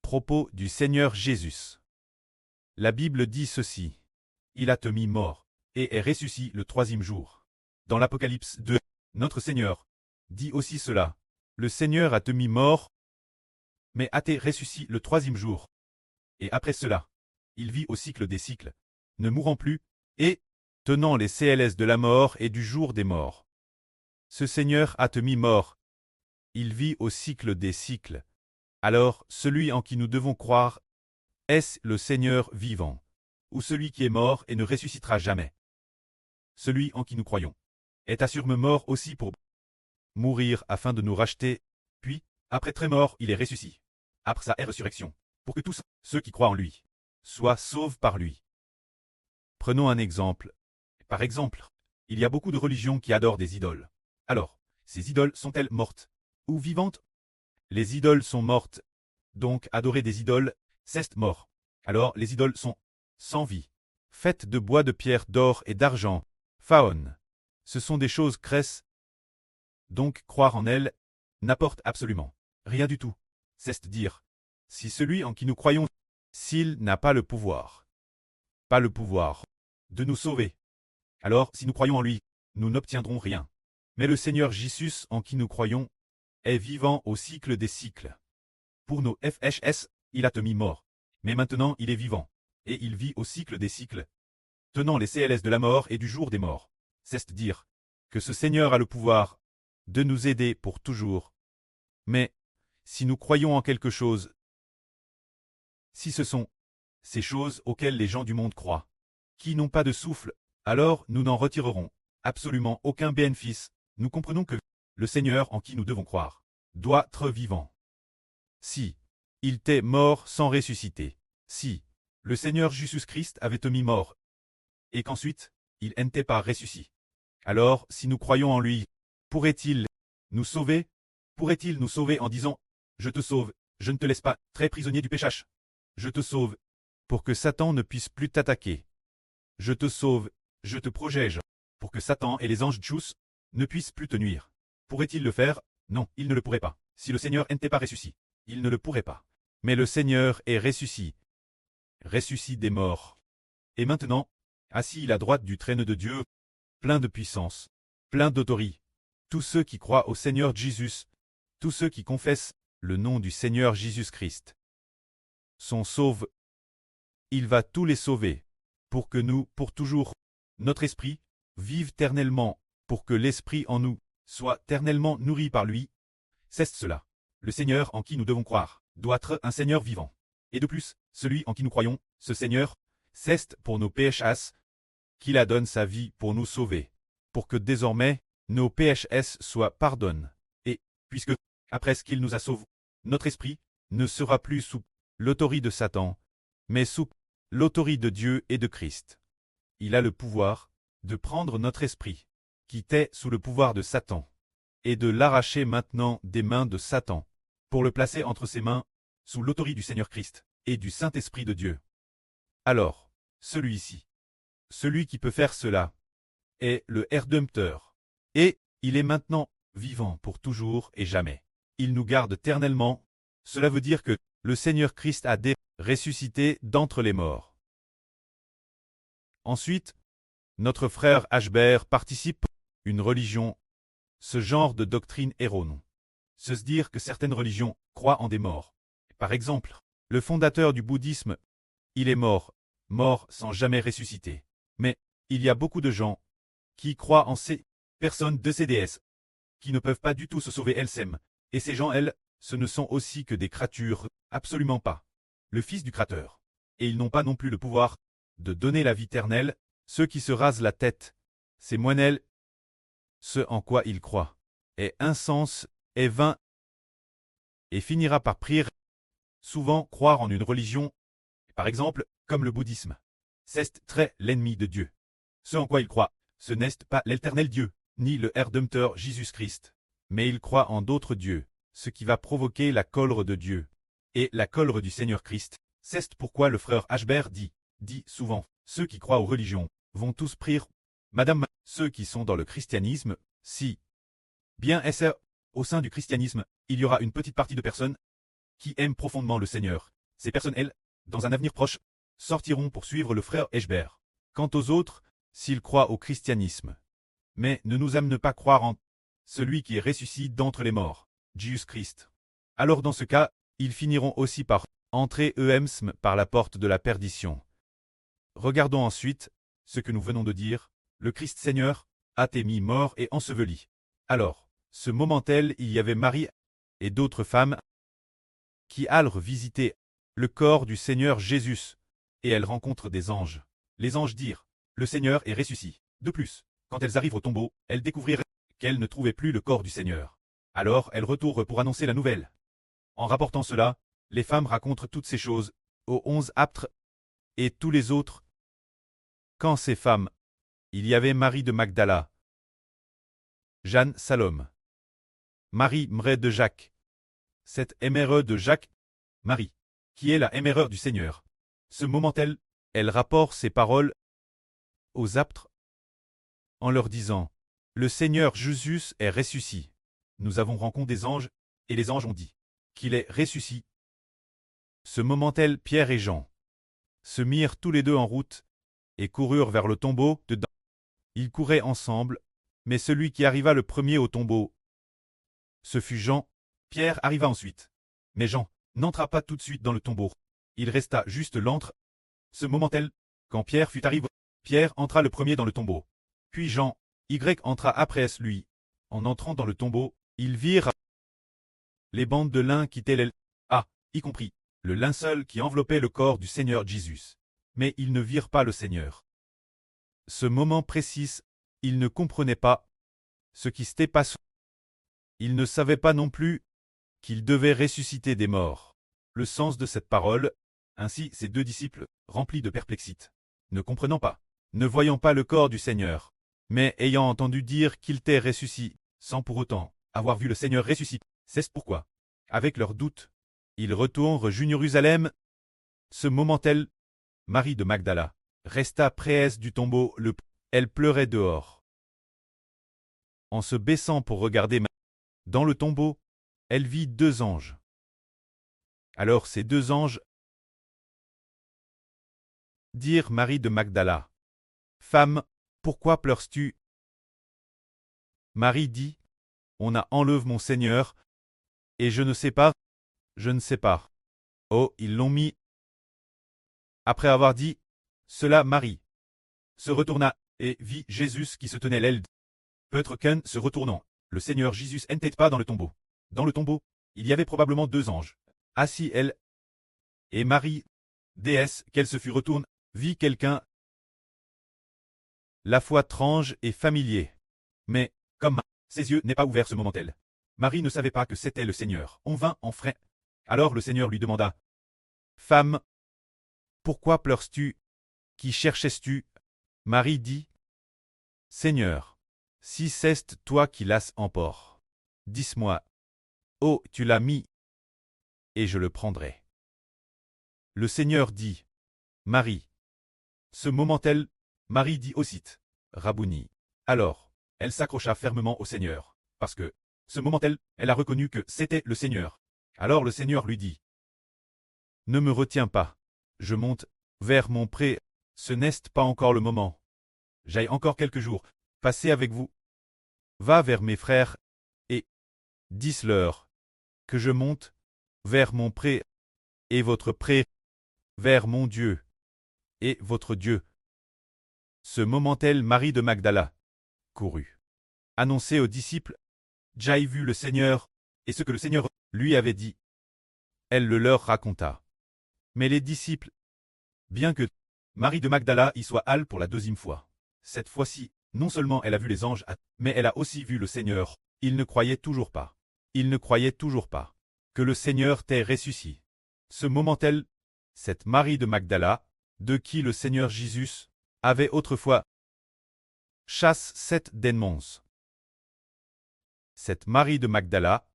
propos du Seigneur Jésus. La Bible dit ceci. Il a te mis mort, et est ressuscité le troisième jour. Dans l'Apocalypse 2, notre Seigneur dit aussi cela. Le Seigneur a te mis mort, mais a été ressuscité le troisième jour. Et après cela, il vit au cycle des cycles, ne mourant plus, et tenant les CLS de la mort et du jour des morts. Ce Seigneur a te mis mort. Il vit au cycle des cycles. Alors, celui en qui nous devons croire, est-ce le Seigneur vivant, ou celui qui est mort et ne ressuscitera jamais? Celui en qui nous croyons est assurément mort aussi pour mourir afin de nous racheter, puis, après très mort, il est ressuscité, après sa résurrection, pour que tous ceux qui croient en lui soient sauvés par lui. Prenons un exemple. Par exemple, il y a beaucoup de religions qui adorent des idoles. Alors, ces idoles sont-elles mortes ou vivantes? Les idoles sont mortes, donc adorer des idoles, c'est mort. Alors les idoles sont sans vie, faites de bois, de pierre, d'or et d'argent, phaon. Ce sont des choses crasses, donc croire en elles n'apporte absolument rien du tout. C'est dire, si celui en qui nous croyons, s'il n'a pas le pouvoir de nous sauver, alors si nous croyons en lui, nous n'obtiendrons rien. Mais le Seigneur Jésus en qui nous croyons est vivant au cycle des cycles. Pour nos FHS, il a te mis mort, mais maintenant il est vivant, et il vit au cycle des cycles, tenant les CLS de la mort et du jour des morts. C'est dire que ce Seigneur a le pouvoir de nous aider pour toujours. Mais, si nous croyons en quelque chose, si ce sont ces choses auxquelles les gens du monde croient, qui n'ont pas de souffle, alors nous n'en retirerons absolument aucun bénéfice. Nous comprenons que le Seigneur en qui nous devons croire doit être vivant. Si il t'est mort sans ressusciter, si le Seigneur Jésus-Christ avait te mis mort, et qu'ensuite il n'était pas ressuscité, alors si nous croyons en lui, pourrait-il nous sauver? Pourrait-il nous sauver en disant « Je te sauve, je ne te laisse pas très prisonnier du péché. Je te sauve, pour que Satan ne puisse plus t'attaquer. Je te sauve, je te protège, pour que Satan et les anges Tchous ne puissent plus te nuire. » Pourrait-il le faire? Non, il ne le pourrait pas. Si le Seigneur n'était pas ressuscité, il ne le pourrait pas. Mais le Seigneur est ressuscité des morts. Et maintenant, assis à la droite du trône de Dieu, plein de puissance, plein d'autorité. Tous ceux qui croient au Seigneur Jésus, tous ceux qui confessent le nom du Seigneur Jésus-Christ, sont sauvés. Il va tous les sauver, pour que nous, pour toujours, notre esprit, vive éternellement, pour que l'esprit en nous soit éternellement nourri par lui. C'est cela. Le Seigneur en qui nous devons croire doit être un Seigneur vivant. Et de plus, celui en qui nous croyons, ce Seigneur, c'est pour nos PHS, qu'il a donné sa vie pour nous sauver, pour que désormais, nos PHS soient pardonnés. Et, puisque, après ce qu'il nous a sauvés, notre esprit ne sera plus sous l'autorité de Satan, mais sous l'autorité de Dieu et de Christ. Il a le pouvoir de prendre notre esprit, qui était sous le pouvoir de Satan, et de l'arracher maintenant des mains de Satan, pour le placer entre ses mains, sous l'autorité du Seigneur Christ et du Saint-Esprit de Dieu. Alors, celui-ci, celui qui peut faire cela, est le Rédempteur, et il est maintenant vivant pour toujours et jamais. Il nous garde éternellement. Cela veut dire que le Seigneur Christ a ressuscité d'entre les morts. Ensuite, notre frère Ashbert participe à une religion, ce genre de doctrine erronée. Se dire que certaines religions croient en des morts. Par exemple, le fondateur du bouddhisme, il est mort sans jamais ressusciter. Mais il y a beaucoup de gens qui croient en ces personnes de CDS, qui ne peuvent pas du tout se sauver elles-mêmes. Et ces gens, elles, ce ne sont aussi que des créatures, absolument pas. Le Fils du Créateur. Et ils n'ont pas non plus le pouvoir de donner la vie éternelle. Ceux qui se rasent la tête, ces moinelles, ce en quoi ils croient, est insensé, est vain, et finira par prier. Souvent, croire en une religion, par exemple, comme le bouddhisme, c'est très l'ennemi de Dieu. Ce en quoi ils croient, ce n'est pas l'éternel Dieu, ni le Rédempteur Jésus-Christ, mais ils croient en d'autres dieux, ce qui va provoquer la colère de Dieu, et la colère du Seigneur Christ. C'est pourquoi le frère Ashbert dit souvent, ceux qui croient aux religions vont tous prier. Madame, ceux qui sont dans le christianisme, si bien est-ce, au sein du christianisme, il y aura une petite partie de personnes qui aiment profondément le Seigneur, Ces personnes, elles, dans un avenir proche, sortiront pour suivre le frère Eshbert. Quant aux autres, s'ils croient au christianisme, mais ne nous amène pas croire en celui qui est ressuscité d'entre les morts, Jésus-Christ. Alors dans ce cas, ils finiront aussi par entrer eux-mêmes par la porte de la perdition. Regardons ensuite ce que nous venons de dire. Le Christ Seigneur a été mis mort et enseveli. Alors, ce moment-là, il y avait Marie et d'autres femmes qui allèrent visiter le corps du Seigneur Jésus, et elles rencontrent des anges. Les anges dirent, le Seigneur est ressuscité. De plus, quand elles arrivent au tombeau, elles découvrirent qu'elles ne trouvaient plus le corps du Seigneur. Alors elles retournent pour annoncer la nouvelle. En rapportant cela, les femmes racontent toutes ces choses aux 11 apôtres et tous les autres. Quand ces femmes, il y avait Marie de Magdala, Jeanne Salome, Marie mère de Jacques, cette mère de Jacques, Marie, qui est la mère du Seigneur. Ce moment-là, elle rapporte ces paroles aux apôtres en leur disant, le Seigneur Jésus est ressuscité. Nous avons rencontré des anges, et les anges ont dit qu'il est ressuscité. Ce moment-là, Pierre et Jean se mirent tous les deux en route et coururent vers le tombeau dedans. Ils couraient ensemble, mais celui qui arriva le premier au tombeau, ce fut Jean. Pierre arriva ensuite. Mais Jean n'entra pas tout de suite dans le tombeau. Il resta juste l'antre. Ce moment-là, quand Pierre fut arrivé, Pierre entra le premier dans le tombeau. Puis Jean, entra après lui. En entrant dans le tombeau, ils virent les bandes de lin qui étaient y compris le linceul qui enveloppait le corps du Seigneur Jésus. Mais ils ne virent pas le Seigneur. Ce moment précis, ils ne comprenaient pas ce qui s'était passé. Ils ne savaient pas non plus qu'il devait ressusciter des morts. Le sens de cette parole, ainsi ces deux disciples, remplis de perplexité, ne comprenant pas, ne voyant pas le corps du Seigneur, mais ayant entendu dire qu'il était ressuscité, sans pour autant avoir vu le Seigneur ressuscité. C'est pourquoi, avec leurs doutes, ils retournent jusqu'à Jérusalem. Ce moment-là, Marie de Magdala resta près du tombeau, elle pleurait dehors. En se baissant pour regarder dans le tombeau, elle vit deux anges. Alors ces deux anges dirent Marie de Magdala, femme, pourquoi pleures-tu? Marie dit, on a enlevé mon Seigneur, et je ne sais pas. Oh, ils l'ont mis. Après avoir dit cela, Marie se retourna et vit Jésus qui se tenait l'aile. Peut-être qu'en se retournant, le Seigneur Jésus n'était pas dans le tombeau. Dans le tombeau, il y avait probablement deux anges. Assis elle et Marie, déesse, qu'elle se fût retourne, vit quelqu'un. La foi étrange et familier. Mais, comme ses yeux n'est pas ouverts ce moment-là, Marie ne savait pas que c'était le Seigneur. On vint en frein. Alors le Seigneur lui demanda, femme, pourquoi pleures-tu? Qui cherchais-tu? Marie dit, Seigneur, si c'est toi qui l'as emporté, dis-moi, oh, tu l'as mis, et je le prendrai. Le Seigneur dit, Marie. Ce moment-là, Marie dit aussitôt, Rabouni. Alors, elle s'accrocha fermement au Seigneur, parce que, ce moment-là, elle a reconnu que c'était le Seigneur. Alors le Seigneur lui dit, ne me retiens pas, je monte vers mon pré, ce n'est pas encore le moment. J'aille encore quelques jours passer avec vous. Va vers mes frères, et dis-leur que je monte vers mon pré, et votre pré, vers mon Dieu, et votre Dieu. Ce moment-là, Marie de Magdala courut, annoncer aux disciples, j'ai vu le Seigneur, et ce que le Seigneur lui avait dit. Elle le leur raconta. Mais les disciples, bien que Marie de Magdala y soit allée pour la deuxième fois, cette fois-ci, non seulement elle a vu les anges, mais elle a aussi vu le Seigneur. Ils ne croyaient toujours pas. Ils ne croyaient toujours pas que le Seigneur t'ait ressuscité. Ce moment-là, cette Marie de Magdala, de qui le Seigneur Jésus avait autrefois chassé 7 démons. Cette Marie de Magdala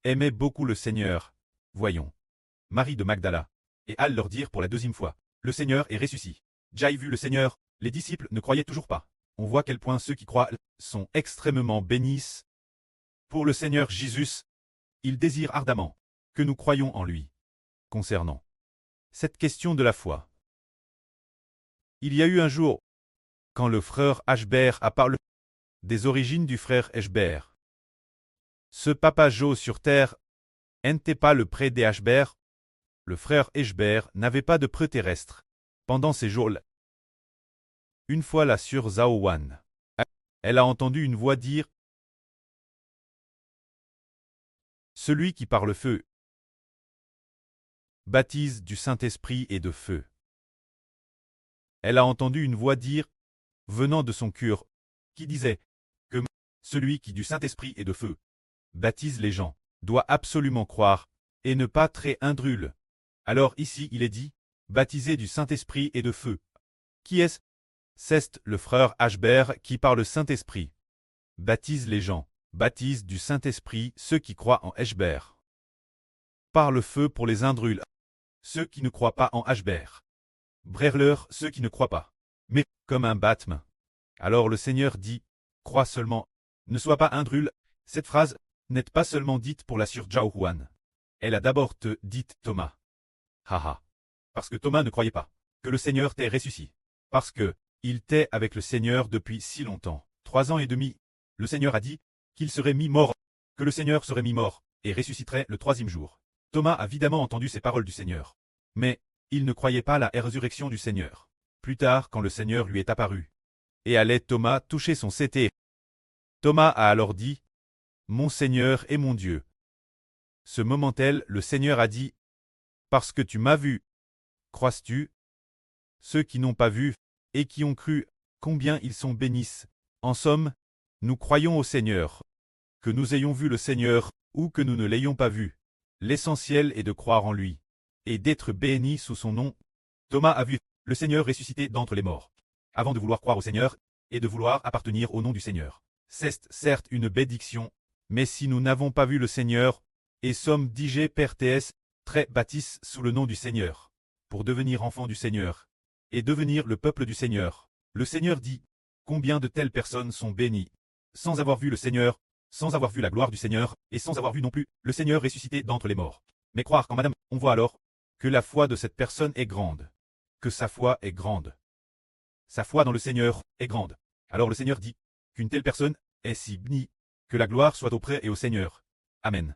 aimait beaucoup le Seigneur. Voyons. Marie de Magdala, et alle leur dire pour la deuxième fois, le Seigneur est ressuscité. J'ai vu le Seigneur, les disciples ne croyaient toujours pas. On voit quel point ceux qui croient sont extrêmement bénis. Pour le Seigneur Jésus, il désire ardemment que nous croyions en lui. Concernant Cette question de la foi. Il y a eu un jour, quand le frère Ashbert a parlé des origines du frère Ashbert. Ce papa Joe sur terre n'était pas le pré des Ashbert. Le frère Ashbert n'avait pas de pré terrestre. Pendant ces jours-là, une fois là sur Zaowan, elle a entendu une voix dire « Celui qui par le feu baptise du Saint-Esprit et de feu. » Elle a entendu une voix dire, venant de son cœur, qui disait que celui qui du Saint-Esprit et de feu baptise les gens doit absolument croire et ne pas très indrule. Alors ici il est dit, baptisé du Saint-Esprit et de feu. Qui est-ce? C'est le frère Ashbert qui par le Saint-Esprit baptise les gens, baptise du Saint-Esprit ceux qui croient en Ashbert. Par le feu pour les indrules, ceux qui ne croient pas en Ashbert. Brerler ceux qui ne croient pas. Mais, comme un baptême. Alors le Seigneur dit, crois seulement, ne sois pas indrule. Cette phrase n'est pas seulement dite pour la sur Jaohuan. Elle a d'abord te dite Thomas. Haha. Parce que Thomas ne croyait pas que le Seigneur t'ait ressuscité. Parce que il était avec le Seigneur depuis si longtemps. 3 ans et demi. Le Seigneur a dit qu'il serait mis mort, que le Seigneur serait mis mort et ressusciterait le 3e jour. Thomas a évidemment entendu ces paroles du Seigneur. Mais il ne croyait pas la résurrection du Seigneur. Plus tard, quand le Seigneur lui est apparu, et allait Thomas toucher son cété. Thomas a alors dit, « Mon Seigneur et mon Dieu. » Ce moment-là, le Seigneur a dit, « Parce que tu m'as vu, crois-tu? Ceux qui n'ont pas vu, et qui ont cru, combien ils sont bénis. En somme, nous croyons au Seigneur. Que nous ayons vu le Seigneur, ou que nous ne l'ayons pas vu. L'essentiel est de croire en lui, et d'être béni sous son nom. » Thomas a vu le Seigneur ressuscité d'entre les morts, avant de vouloir croire au Seigneur, et de vouloir appartenir au nom du Seigneur. C'est certes une bénédiction, mais si nous n'avons pas vu le Seigneur, et sommes digés per ts, très bâtissent sous le nom du Seigneur, pour devenir enfants du Seigneur, et devenir le peuple du Seigneur. Le Seigneur dit, combien de telles personnes sont bénies, sans avoir vu le Seigneur, sans avoir vu la gloire du Seigneur, et sans avoir vu non plus le Seigneur ressuscité d'entre les morts. Mais croire qu'en madame, on voit alors que la foi de cette personne est grande, que sa foi est grande. Sa foi dans le Seigneur est grande. Alors le Seigneur dit qu'une telle personne est si bénie, que la gloire soit auprès et au Seigneur. Amen.